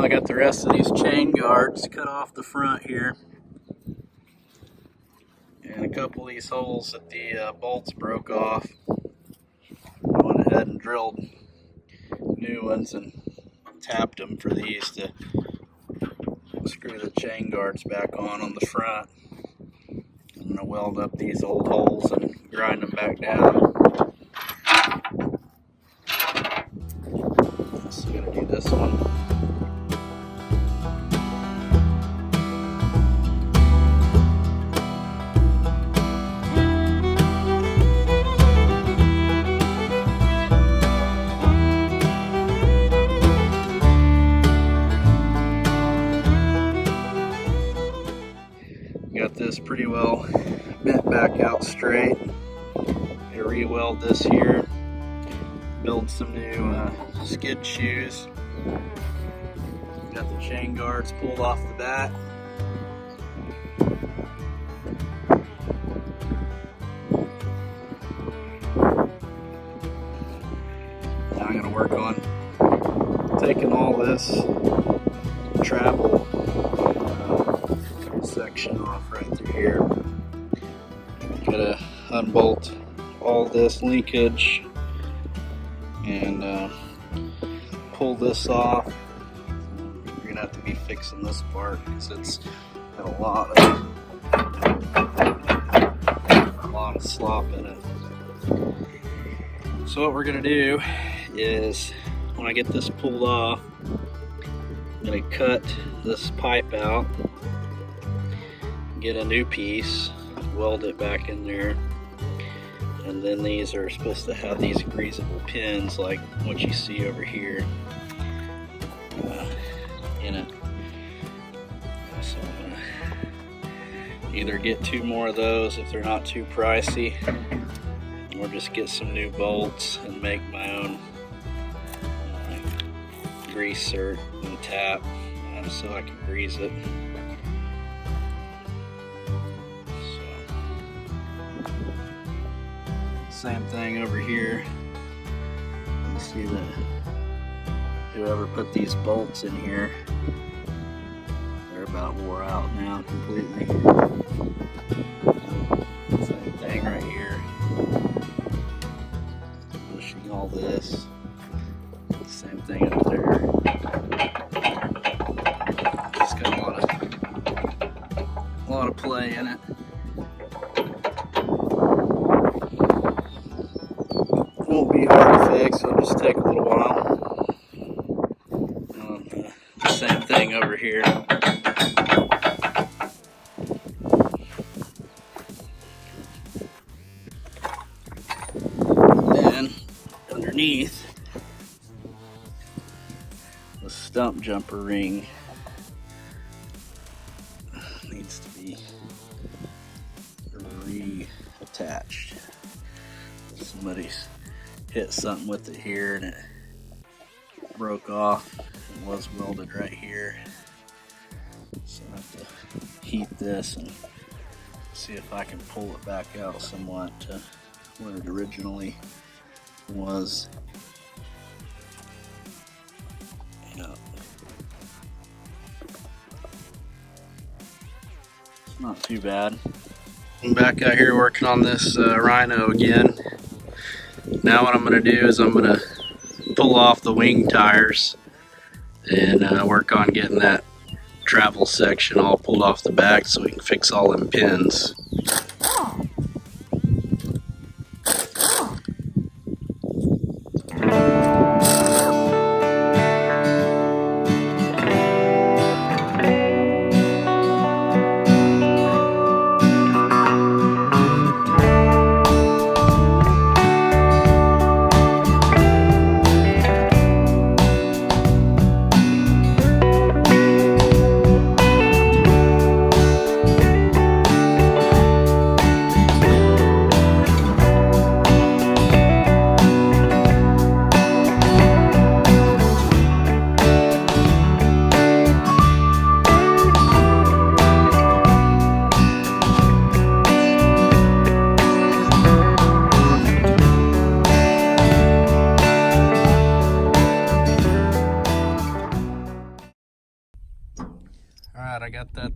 I got the rest of these chain guards cut off the front here, and a couple of these holes that the bolts broke off. I went ahead and drilled new ones and tapped them for these to screw the chain guards back on the front. I'm going to weld up these old holes and grind them back down. So I'm going to do this one. Got this pretty well bent back out straight. Gonna re-weld this here, build some new skid shoes. Got the chain guards pulled off the back. Now I'm gonna work on taking all this travel section off right through here. Gotta unbolt all this linkage and pull this off. You're gonna have to be fixing this part because it's got a lot of slop in it. So what we're gonna do is, when I get this pulled off, I'm gonna cut this pipe out, get a new piece, weld it back in there, and then these are supposed to have these greasable pins like what you see over here in it. So I'm gonna either get 2 more of those if they're not too pricey, or just get some new bolts and make my own greaser and tap so I can grease it. Same thing over here. You see that whoever put these bolts in here, they're about wore out now completely. Same thing right here. Pushing all this. Same thing up there. It's got a lot of play in it. Won't be hard to fix, it'll just take a little while. The same thing over here. And underneath, the stump jumper ring needs to be reattached. Somebody's hit something with it here and it broke off and was welded right here. So I have to heat this and see if I can pull it back out somewhat to where it originally was. Yeah. It's not too bad. I'm back out here working on this Rhino again. Now what I'm going to do is I'm going to pull off the wing tires and work on getting that travel section all pulled off the back so we can fix all them pins.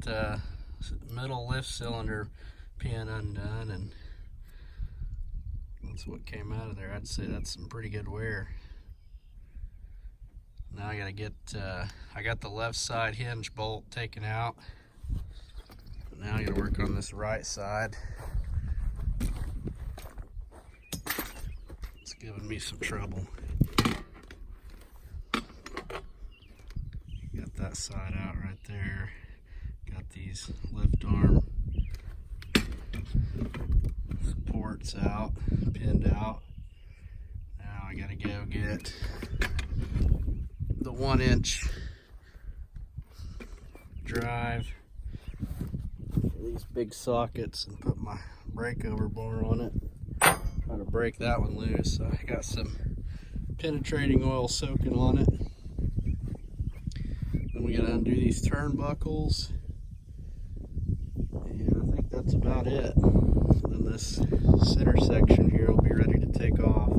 got the middle lift cylinder pin undone, and that's what came out of there. I'd say that's some pretty good wear. Now I gotta get, I got the left side hinge bolt taken out. But now I gotta work on this right side. It's giving me some trouble. Got that side out right there. Got these lift arm supports out, pinned out. Now I gotta go get the 1-inch drive, these big sockets, and put my breakover bar on it. Trying to break that one loose. So I got some penetrating oil soaking on it. Then we gotta undo these turnbuckles, and I think that's about it. Then this center section here will be ready to take off.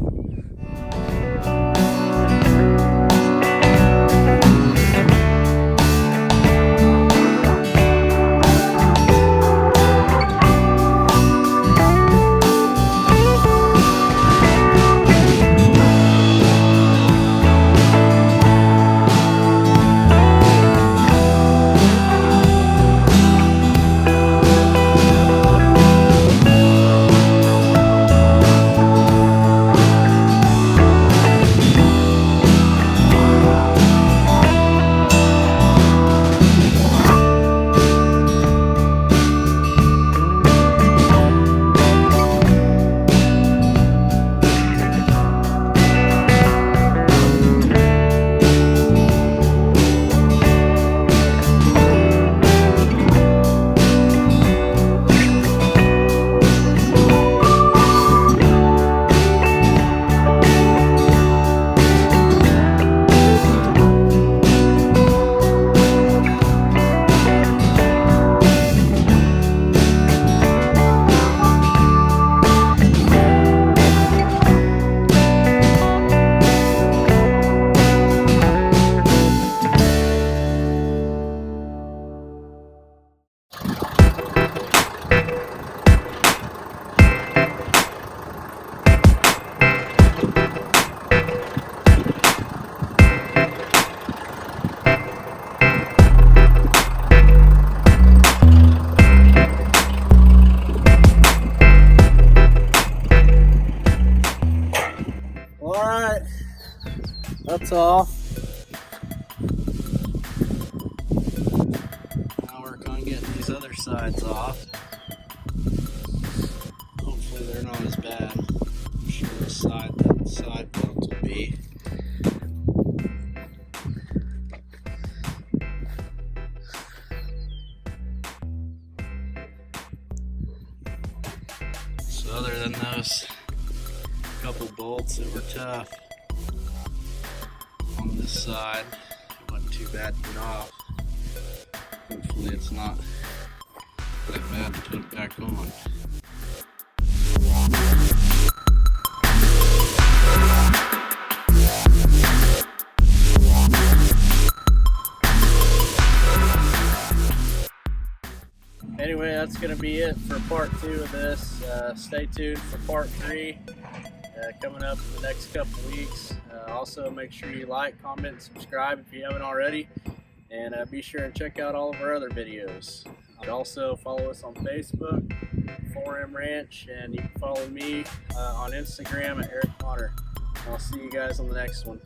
Alright, that's off. Now work on getting these other sides off. Hopefully they're not as bad. I'm sure the side bolts will be. So other than those couple bolts that were tough on this side, it wasn't too bad to get off. Hopefully it's not that bad to put it back on. Anyway, that's going to be it for part 2 of this. Stay tuned for part 3 coming up in the next couple weeks. Also, make sure you like, comment, and subscribe if you haven't already. And be sure and check out all of our other videos. Also, follow us on Facebook, 4M Ranch, and you can follow me on Instagram at Eric Motter. I'll see you guys on the next one.